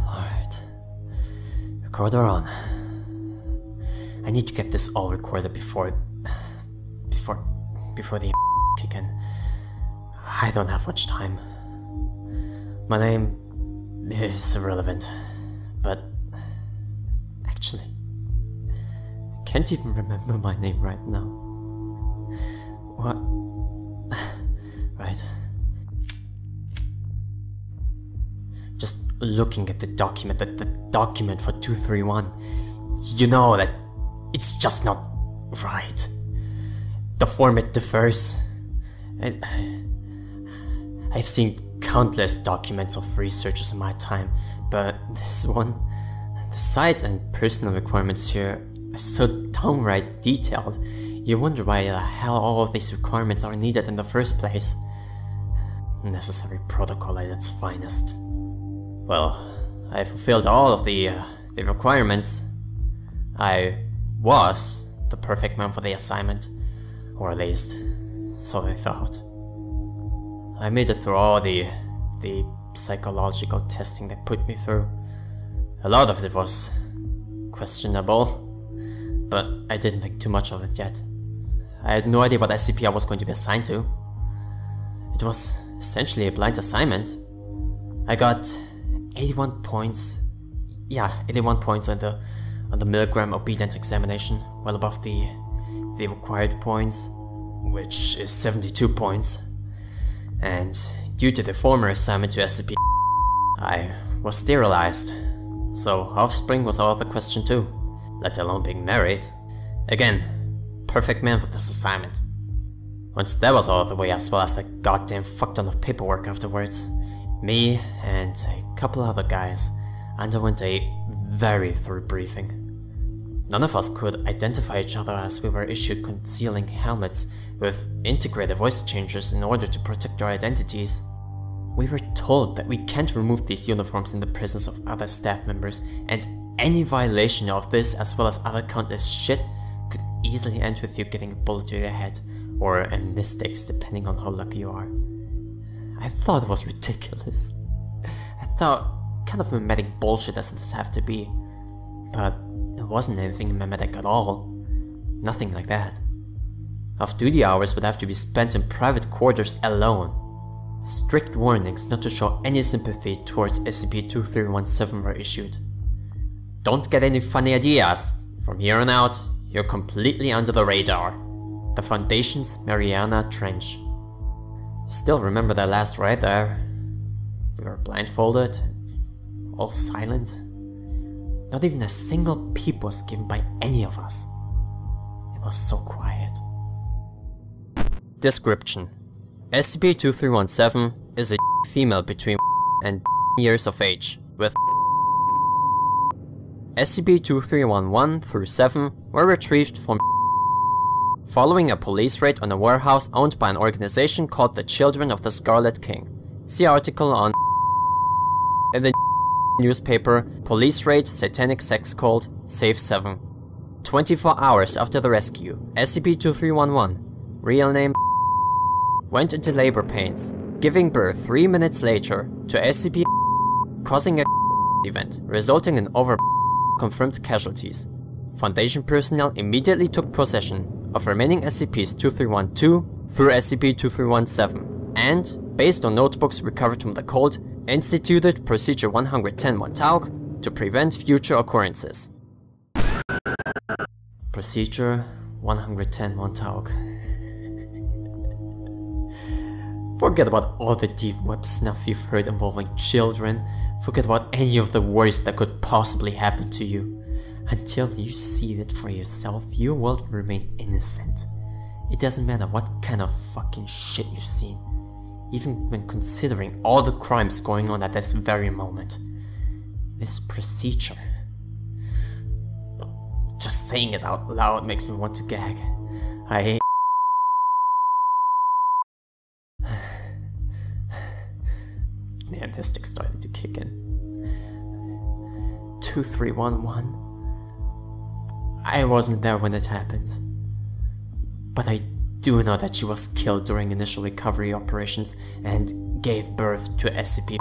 Alright. Recorder on. I need to get this all recorded before the kick in. I don't have much time. My name is irrelevant, but actually, I can't even remember my name right now. What? Right. Just looking at the document for 231, you know that it's just not right. The format differs, and I've seen countless documents of researchers in my time, but this one, the site and personal requirements here are so downright detailed, you wonder why the hell all of these requirements are needed in the first place. Necessary protocol at its finest. Well, I fulfilled all of the requirements. I was the perfect man for the assignment, or at least, so I thought. I made it through all the psychological testing they put me through. A lot of it was questionable, but I didn't think too much of it yet. I had no idea what SCP I was going to be assigned to. It was essentially a blind assignment. I got 81 points. Yeah, 81 points on the milligram obedience examination, well above the required points, which is 72 points. And due to the former assignment to SCP, I was sterilized, so offspring was out of the question too, let alone being married. Again, perfect man for this assignment. Once that was out of the way, as well as the goddamn fuck ton of paperwork afterwards, me and a couple other guys underwent a very thorough briefing. None of us could identify each other as we were issued concealing helmets with integrated voice changers in order to protect our identities. We were told that we can't remove these uniforms in the presence of other staff members, and any violation of this, as well as other countless shit, could easily end with you getting a bullet to your head, or a mistakes depending on how lucky you are. I thought it was ridiculous. I thought, kind of mimetic bullshit doesn't this have to be, but it wasn't anything mimetic at all. Nothing like that. Off-duty hours would have to be spent in private quarters alone. Strict warnings not to show any sympathy towards SCP-231 were issued. Don't get any funny ideas. From here on out, you're completely under the radar. The Foundation's Mariana Trench. Still remember that last ride there? We were blindfolded, all silent. Not even a single peep was given by any of us. It was so quiet. Description: SCP-2317 is a female between and years of age, with SCP-2311 through 7 were retrieved from following a police raid on a warehouse owned by an organization called the Children of the Scarlet King. See article on in the newspaper Police Raid Satanic Sex Cult Save 7. 24 hours after the rescue, SCP-2311, real name, went into labor pains, giving birth 3 minutes later to SCP, causing a event, resulting in over confirmed casualties. Foundation personnel immediately took possession of remaining SCPs 2312 through SCP-2317, and, based on notebooks recovered from the cult, instituted Procedure 110 Montauk to prevent future occurrences. Procedure 110 Montauk. Forget about all the deep web snuff you've heard involving children. Forget about any of the worst that could possibly happen to you. Until you see it for yourself, you will remain innocent. It doesn't matter what kind of fucking shit you've seen, even when considering all the crimes going on at this very moment. This procedure. Just saying it out loud makes me want to gag. The anesthetic started to kick in. 2311. I wasn't there when it happened, but I do know that she was killed during initial recovery operations and gave birth to SCP.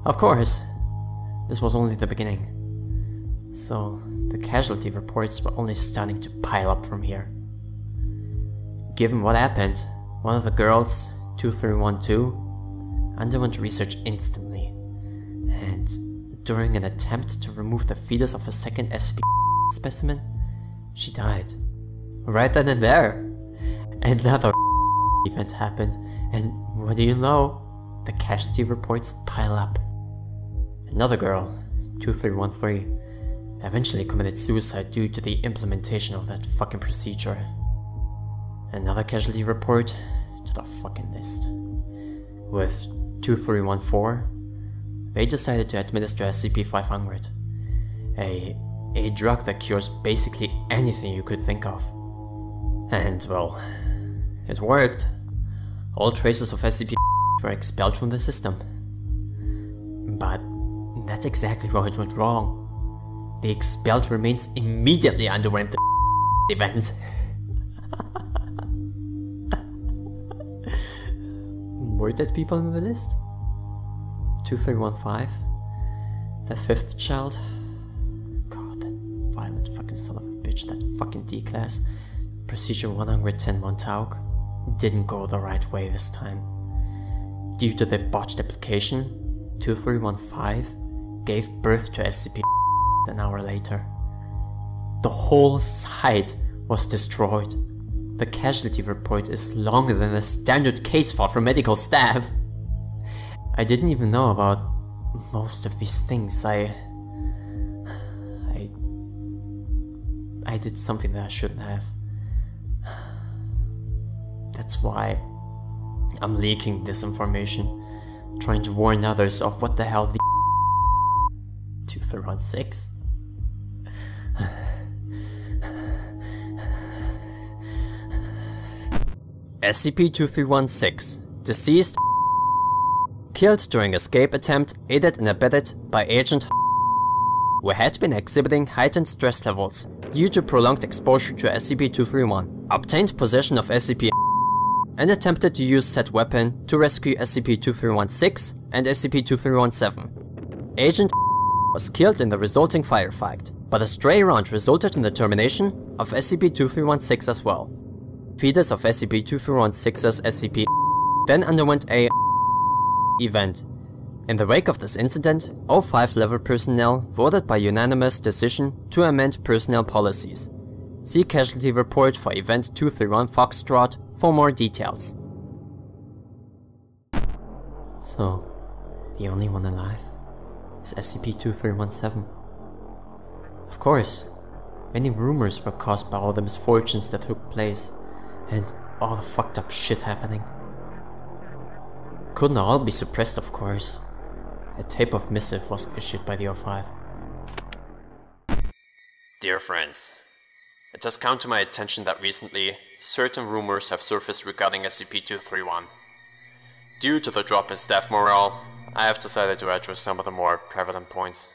Of course, this was only the beginning, so the casualty reports were only starting to pile up from here. Given what happened, one of the girls, 2312, underwent research instantly, and during an attempt to remove the fetus of a second SCP specimen, she died. Right then and there, another event happened, and what do you know? The casualty reports pile up. Another girl, 2313, eventually committed suicide due to the implementation of that fucking procedure. Another casualty report to the fucking list. With 2314, they decided to administer SCP-500, a drug that cures basically anything you could think of. And well, it worked. All traces of SCP were expelled from the system. But that's exactly where it went wrong. The expelled remains immediately underwent the event. Were dead people on the list? 2315? The fifth child? God, that violent fucking son of a bitch, that fucking D-class. Procedure 110 Montauk didn't go the right way this time. Due to the botched application, 2315 gave birth to SCP an hour later. The whole site was destroyed. The casualty report is longer than a standard case file for medical staff. I didn't even know about most of these things. I did something that I shouldn't have. That's why I'm leaking this information, trying to warn others of what the hell the 2316. SCP-2316, deceased, killed during escape attempt aided and abetted by Agent who had been exhibiting heightened stress levels due to prolonged exposure to SCP-231, obtained possession of SCP and attempted to use said weapon to rescue SCP-2316 and SCP-2317. Agent was killed in the resulting firefight, but a stray round resulted in the termination of SCP-2316 as well. Fetus of SCP-2316's SCP then underwent a event. In the wake of this incident, all 5 level personnel voted by unanimous decision to amend personnel policies. See casualty report for Event 231 Foxtrot for more details. So, the only one alive is SCP-2317. Of course, many rumors were caused by all the misfortunes that took place, and all the fucked up shit happening. Couldn't all be suppressed, of course. A tape of missive was issued by the O5. Dear friends, it has come to my attention that recently, certain rumors have surfaced regarding SCP-231. Due to the drop in staff morale, I have decided to address some of the more prevalent points.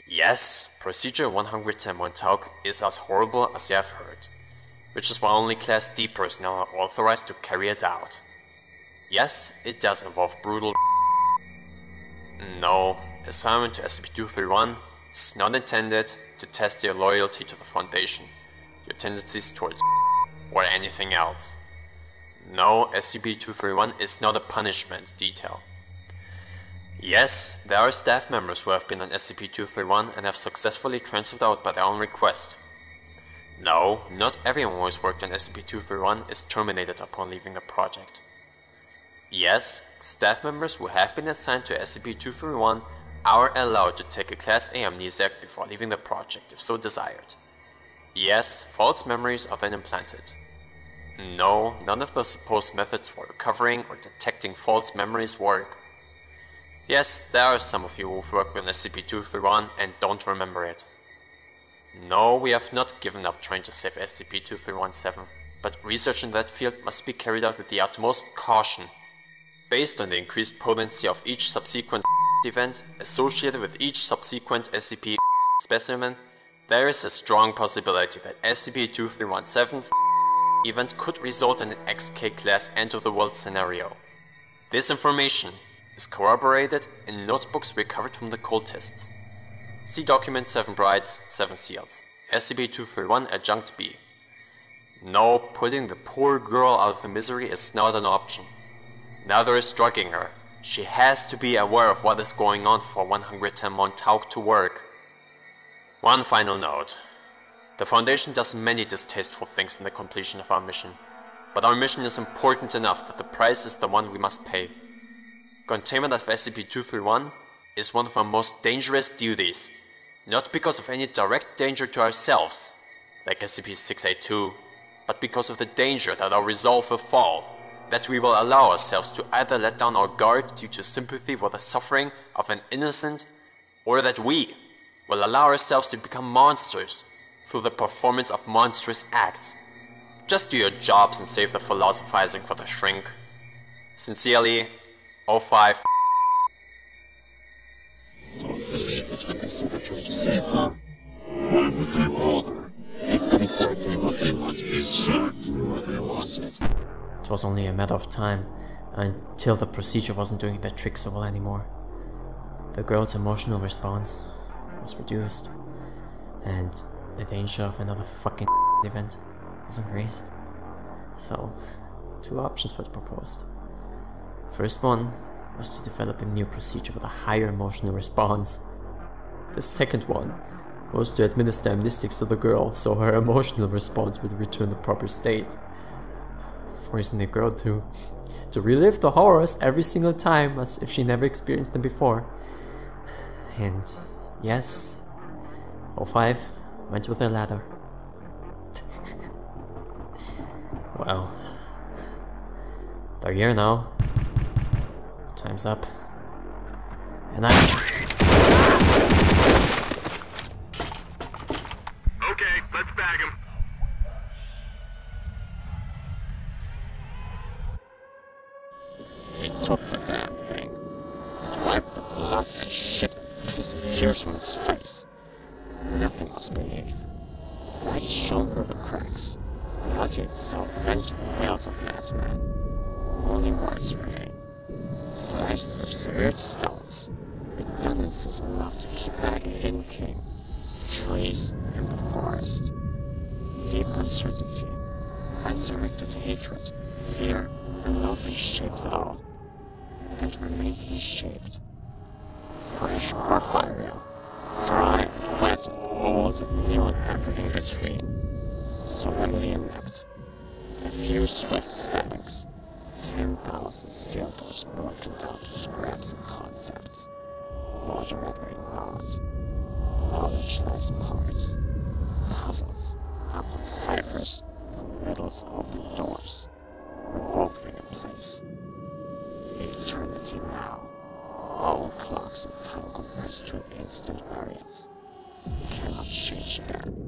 Yes, Procedure 110 Montauk is as horrible as you have heard, which is why only Class D personnel are authorized to carry it out. Yes, it does involve brutal. No, assignment to SCP-231 is not intended to test your loyalty to the Foundation, your tendencies towards or anything else. No, SCP-231 is not a punishment detail. Yes, there are staff members who have been on SCP-231 and have successfully transferred out by their own request. No, not everyone who has worked on SCP-231 is terminated upon leaving the project. Yes, staff members who have been assigned to SCP-231 are allowed to take a Class A amnesiac before leaving the project if so desired. Yes, false memories are then implanted. No, none of the supposed methods for recovering or detecting false memories work. Yes, there are some of you who've worked with SCP-231 and don't remember it. No, we have not given up trying to save SCP-231-7, but research in that field must be carried out with the utmost caution. Based on the increased potency of each subsequent event associated with each subsequent SCP specimen, there is a strong possibility that SCP-231-7's event could result in an XK class end-of-the-world scenario. This information is corroborated in notebooks recovered from the cultists. See document 7 Brides, 7 Seals, SCP-231 Adjunct B. No, putting the poor girl out of her misery is not an option. Neither is drugging her. She has to be aware of what is going on for 110 Montauk to work. One final note. The Foundation does many distasteful things in the completion of our mission, but our mission is important enough that the price is the one we must pay. Containment of SCP-231 is one of our most dangerous duties, not because of any direct danger to ourselves, like SCP-682, but because of the danger that our resolve will fall, that we will allow ourselves to either let down our guard due to sympathy for the suffering of an innocent, or that we will allow ourselves to become monsters through the performance of monstrous acts. Just do your jobs and save the philosophizing for the shrink. Sincerely, 05. Don't believe it was a secretary to save her. Why would they bother? They've got exactly what they want, exactly what they wanted. It was only a matter of time until the procedure wasn't doing the trick so well anymore. The girl's emotional response was reduced, and the danger of another fucking event wasn't raised. So, 2 options were proposed. First one was to develop a new procedure with a higher emotional response. The second one was to administer amnestics to the girl so her emotional response would return the proper state, forcing the girl to relive the horrors every single time as if she never experienced them before. And yes, 05 went with the latter. Well, they're here now. Time's up. And Okay, let's bag him. He took the damn thing. It wiped the blood and shit and pissed and tears from his face. Nothing was beneath. Light shone through the cracks. The body itself rent the wails of madman. Only words remain. Sliced with severe stones. Redundancies enough to keep bagging in king. Trees in the forest. Deep uncertainty. Undirected hatred. Fear and nothing shapes it all. And remains unshaped. Fresh porphyria. Dry and wet and old and new and everything between. Solemnly inept. A few swift stabbings. 10,000 steel doors broken down to scraps and concepts. Moderately gnawed. Knowledge-less parts. Puzzles. Upon ciphers. Riddles open doors. Revolving in place. Eternity now. All clocks and time compressed to an instant variance. Cannot change again.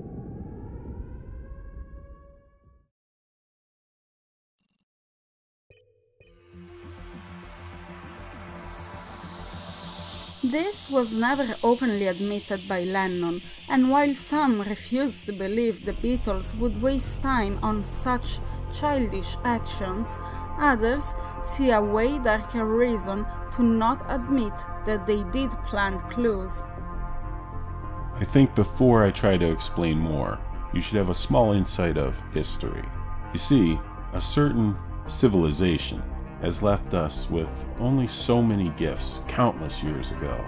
This was never openly admitted by Lennon, and while some refused to believe the Beatles would waste time on such childish actions, others see a way darker reason to not admit that they did plant clues. I think before I try to explain more, you should have a small insight of history. You see, a certain civilization has left us with only so many gifts countless years ago.